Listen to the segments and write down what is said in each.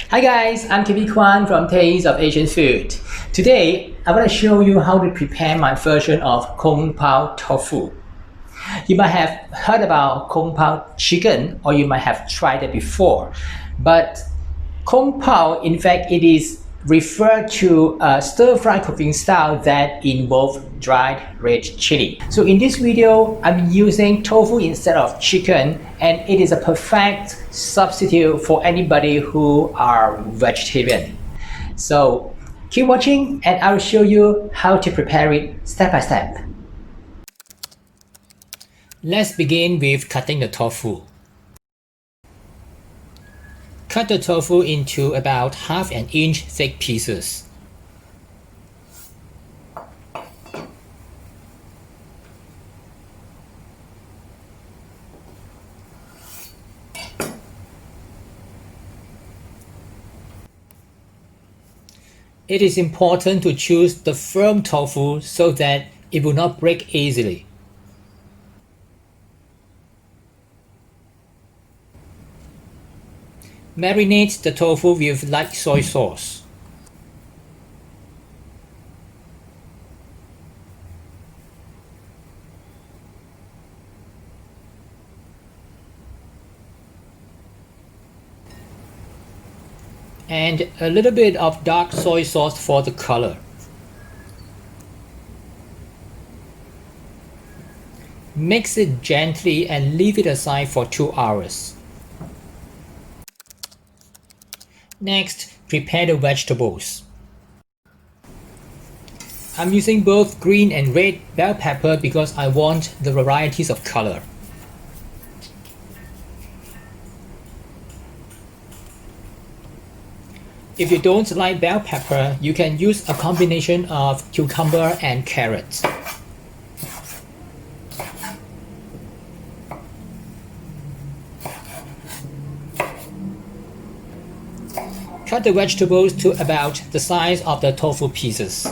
Hi guys, I'm TV Kwan from Taste of Asian Food. Today, I'm going to show you how to prepare my version of Kung Pao tofu. You might have heard about Kung Pao chicken or you might have tried it before. But Kung Pao, in fact, it is referred to a stir-fry cooking style that involves dried red chili. So in this video, I'm using tofu instead of chicken, and it is a perfect substitute for anybody who are vegetarian. So keep watching and I'll show you how to prepare it step by step. Let's begin with cutting the tofu. Cut the tofu into about half an inch thick pieces. It is important to choose the firm tofu so that it will not break easily. Marinate the tofu with light soy sauce. And a little bit of dark soy sauce for the color. Mix it gently and leave it aside for 2 hours. Next, prepare the vegetables. I'm using both green and red bell pepper because I want the varieties of color. If you don't like bell pepper, you can use a combination of cucumber and carrots. Cut the vegetables to about the size of the tofu pieces.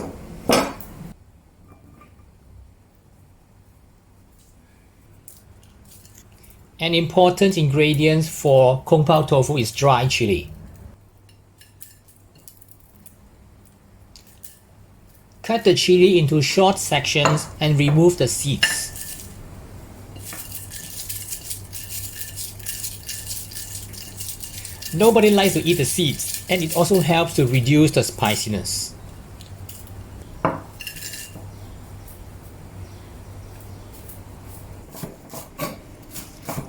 An important ingredient for Kung Pao tofu is dry chili. Cut the chili into short sections and remove the seeds. Nobody likes to eat the seeds, and it also helps to reduce the spiciness.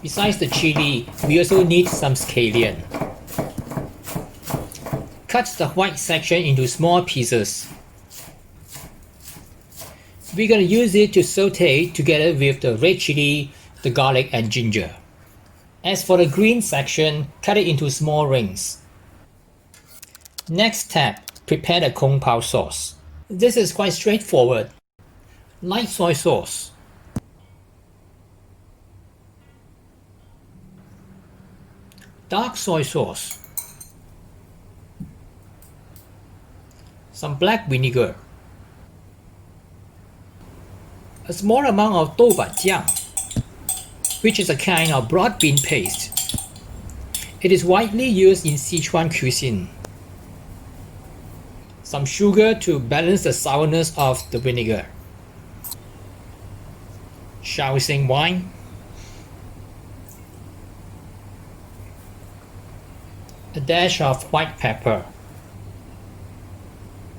Besides the chili, we also need some scallion. Cut the white section into small pieces. We're going to use it to saute together with the red chili, the garlic and ginger. As for the green section, cut it into small rings. Next step, prepare the Kung Pao sauce. This is quite straightforward. Light soy sauce. Dark soy sauce. Some black vinegar. A small amount of doubanjiang, which is a kind of broad bean paste. It is widely used in Szechuan cuisine. Some sugar to balance the sourness of the vinegar. Shaoxing wine. A dash of white pepper.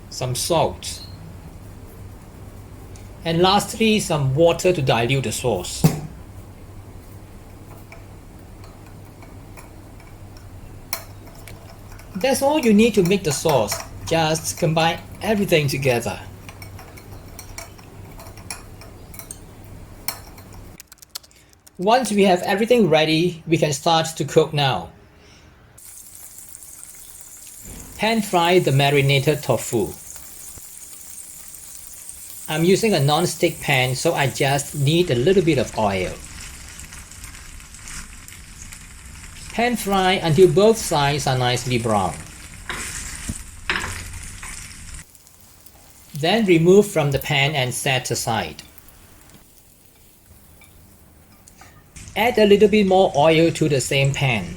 Some salt. And lastly, some water to dilute the sauce. That's all you need to make the sauce. Just combine everything together. Once we have everything ready, we can start to cook now. Pan fry the marinated tofu. I'm using a non-stick pan, so I just need a little bit of oil. Pan fry until both sides are nicely brown. Then remove from the pan and set aside. Add a little bit more oil to the same pan.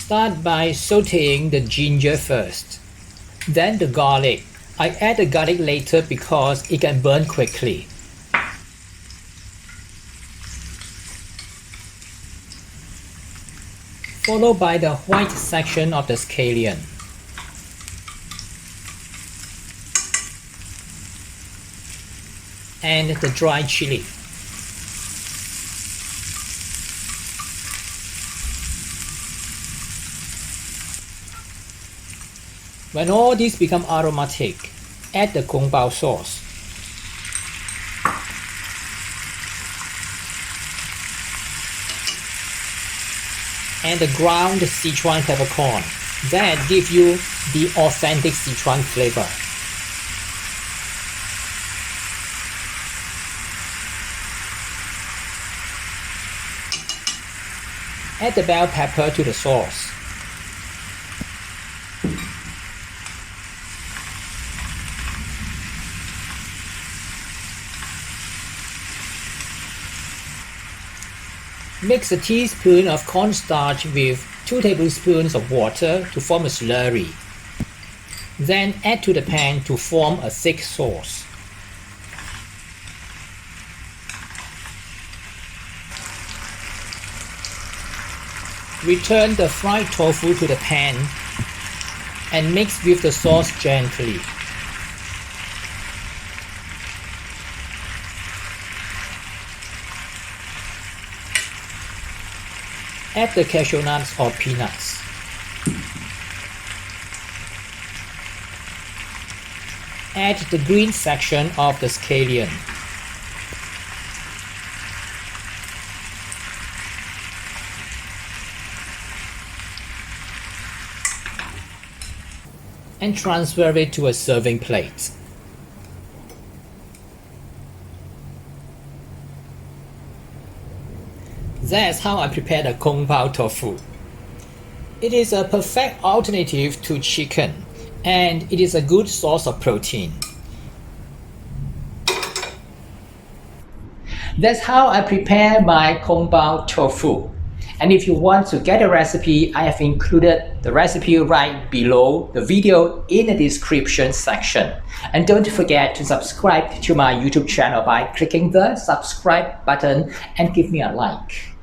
Start by sauteing the ginger first, then the garlic. I add the garlic later because it can burn quickly. Followed by the white section of the scallion. And the dried chili. When all these become aromatic, add the Kung Pao sauce. And the ground Szechuan peppercorn. That gives you the authentic Szechuan flavor. Add the bell pepper to the sauce. Mix a teaspoon of cornstarch with 2 tablespoons of water to form a slurry. Then add to the pan to form a thick sauce. Return the fried tofu to the pan and mix with the sauce gently. Add the cashew nuts or peanuts. Add the green section of the scallion. And transfer it to a serving plate. That's how I prepare the Kung Pao tofu. It is a perfect alternative to chicken, and it is a good source of protein. That's how I prepare my Kung Pao tofu. And if you want to get a recipe, I have included the recipe right below the video in the description section. And don't forget to subscribe to my YouTube channel by clicking the subscribe button and give me a like.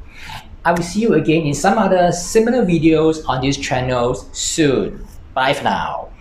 I will see you again in some other similar videos on this channel soon. Bye for now.